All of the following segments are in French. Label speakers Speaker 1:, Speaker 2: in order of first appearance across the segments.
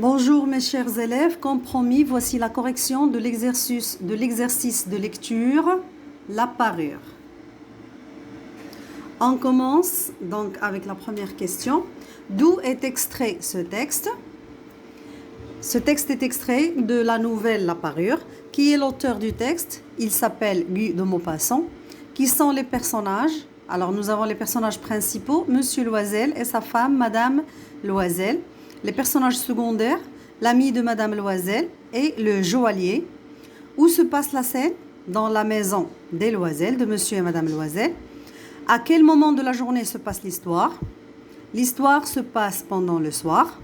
Speaker 1: Bonjour mes chers élèves, comme promis, voici la correction de l'exercice de lecture, la parure. On commence donc avec la première question. D'où est extrait ce texte? Ce texte est extrait de la nouvelle La Parure. Qui est l'auteur du texte? Il s'appelle Guy de Maupassant. Qui sont les personnages? Alors nous avons les personnages principaux, Monsieur Loisel et sa femme, Madame Loisel. Les personnages secondaires, l'ami de Madame Loisel et le joaillier. Où se passe la scène? Dans la maison des Loisel, de Monsieur et Madame Loisel. À quel moment de la journée se passe l'histoire? L'histoire se passe pendant le soir.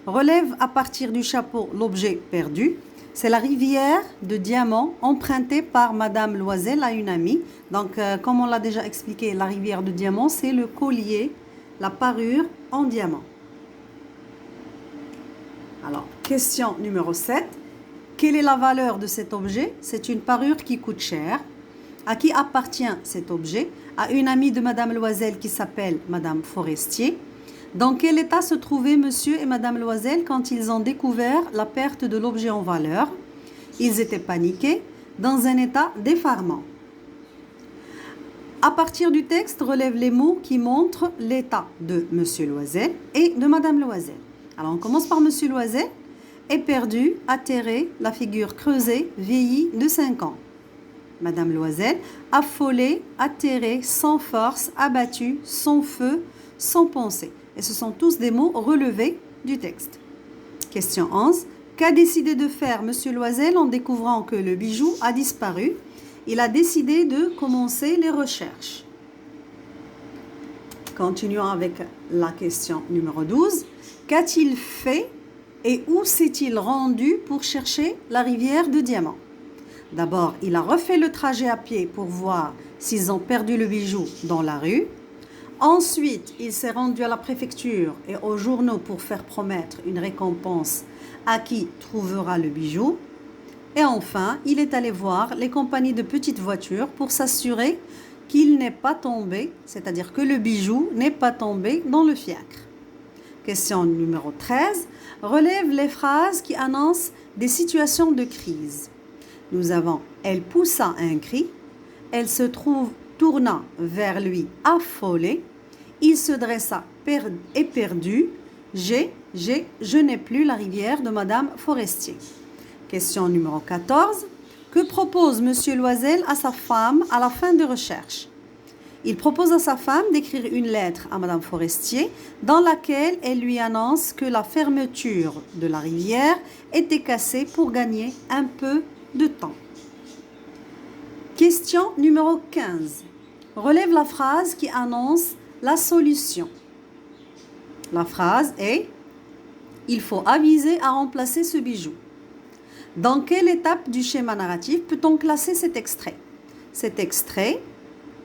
Speaker 1: Relève à partir du chapeau l'objet perdu. C'est la rivière de diamants empruntée par Madame Loisel à une amie. Donc, comme on l'a déjà expliqué, la rivière de diamants, c'est le collier, la parure en diamant. Alors, question numéro 7. Quelle est la valeur de cet objet? C'est une parure qui coûte cher. À qui appartient cet objet? À une amie de Madame Loisel qui s'appelle Madame Forestier. Dans quel état se trouvaient Monsieur et Madame Loisel quand ils ont découvert la perte de l'objet en valeur? Ils étaient paniqués, dans un état d'effarement. À partir du texte, relève les mots qui montrent l'état de Monsieur Loisel et de Madame Loisel. Alors on commence par Monsieur Loisel. Éperdu, atterré, la figure creusée, vieilli de 5 ans. Madame Loisel, affolée, atterrée, sans force, abattue, sans feu, sans pensée. Et ce sont tous des mots relevés du texte. Question 11. Qu'a décidé de faire Monsieur Loisel en découvrant que le bijou a disparu? Il a décidé de commencer les recherches. Continuons avec la question numéro 12. Qu'a-t-il fait et où s'est-il rendu pour chercher la rivière de diamants? D'abord, il a refait le trajet à pied pour voir s'ils ont perdu le bijou dans la rue. Ensuite, il s'est rendu à la préfecture et aux journaux pour faire promettre une récompense à qui trouvera le bijou. Et enfin, il est allé voir les compagnies de petites voitures pour s'assurer qu'il n'est pas tombé, c'est-à-dire que le bijou n'est pas tombé dans le fiacre. Question numéro 13. Relève les phrases qui annoncent des situations de crise. Nous avons « Elle poussa un cri »,« Elle se tourna vers lui affolée »,« Il se dressa éperdu »,« je n'ai plus la rivière de Madame Forestier ». Question numéro 14. Que propose Monsieur Loisel à sa femme à la fin des recherches? Il propose à sa femme d'écrire une lettre à Madame Forestier dans laquelle elle lui annonce que la fermeture de la rivière était cassée pour gagner un peu de temps. Question numéro 15. Relève la phrase qui annonce la solution. La phrase est « Il faut aviser à remplacer ce bijou ». Dans quelle étape du schéma narratif peut-on classer cet extrait? Cet extrait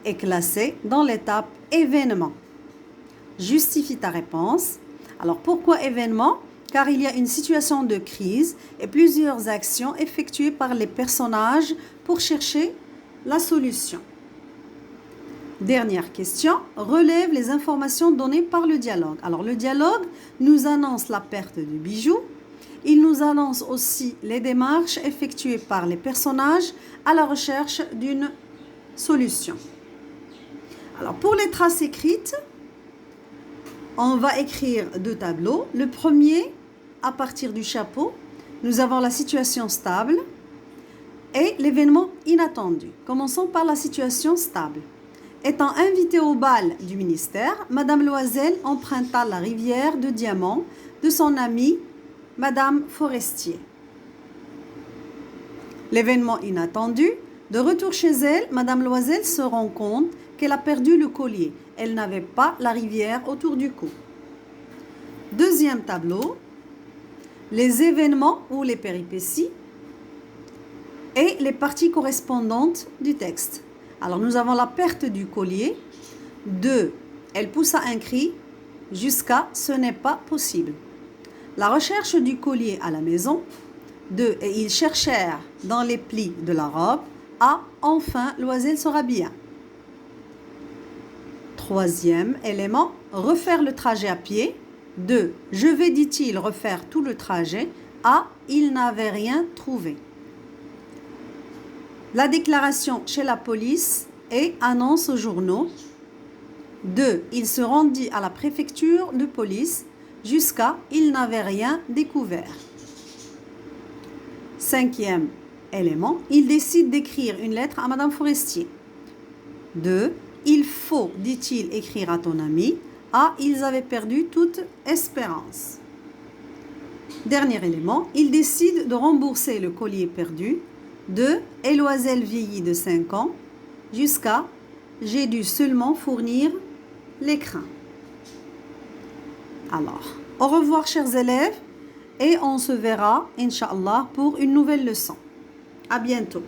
Speaker 1: est classé dans l'étape événement. Justifie ta réponse. Alors pourquoi événement? Car il y a une situation de crise et plusieurs actions effectuées par les personnages pour chercher la solution. Dernière question, relève les informations données par le dialogue. Alors le dialogue nous annonce la perte du bijou. Il nous annonce aussi les démarches effectuées par les personnages à la recherche d'une solution. Alors pour les traces écrites, on va écrire 2 tableaux. Le premier, à partir du chapeau, nous avons la situation stable et l'événement inattendu. Commençons par la situation stable. Étant invitée au bal du ministère, Madame Loisel emprunta la rivière de diamants de son amie Madame Forestier. L'événement inattendu, de retour chez elle, Madame Loisel se rend compte qu'elle a perdu le collier. Elle n'avait pas la rivière autour du cou. Deuxième tableau, les événements ou les péripéties et les parties correspondantes du texte. Alors nous avons la perte du collier. 2. Elle poussa un cri jusqu'à ce n'est pas possible. La recherche du collier à la maison. 2. Et ils cherchèrent dans les plis de la robe. Ah, enfin, Loisel sera bien. Troisième élément, refaire le trajet à pied. 2. Je vais, dit-il, refaire tout le trajet. A. Il n'avait rien trouvé. La déclaration chez la police et annonce aux journaux. 2. Il se rendit à la préfecture de police jusqu'à il n'avait rien découvert. 5e élément, il décide d'écrire une lettre à Madame Forestier. 2. Il faut, dit-il, écrire à ton ami. A. Ils avaient perdu toute espérance. Dernier élément, il décide de rembourser le collier perdu. 2. Et l'oiselle vieillit de 5 ans jusqu'à j'ai dû seulement fournir l'écrin. Alors, au revoir chers élèves et on se verra, Inch'Allah, pour une nouvelle leçon. À bientôt.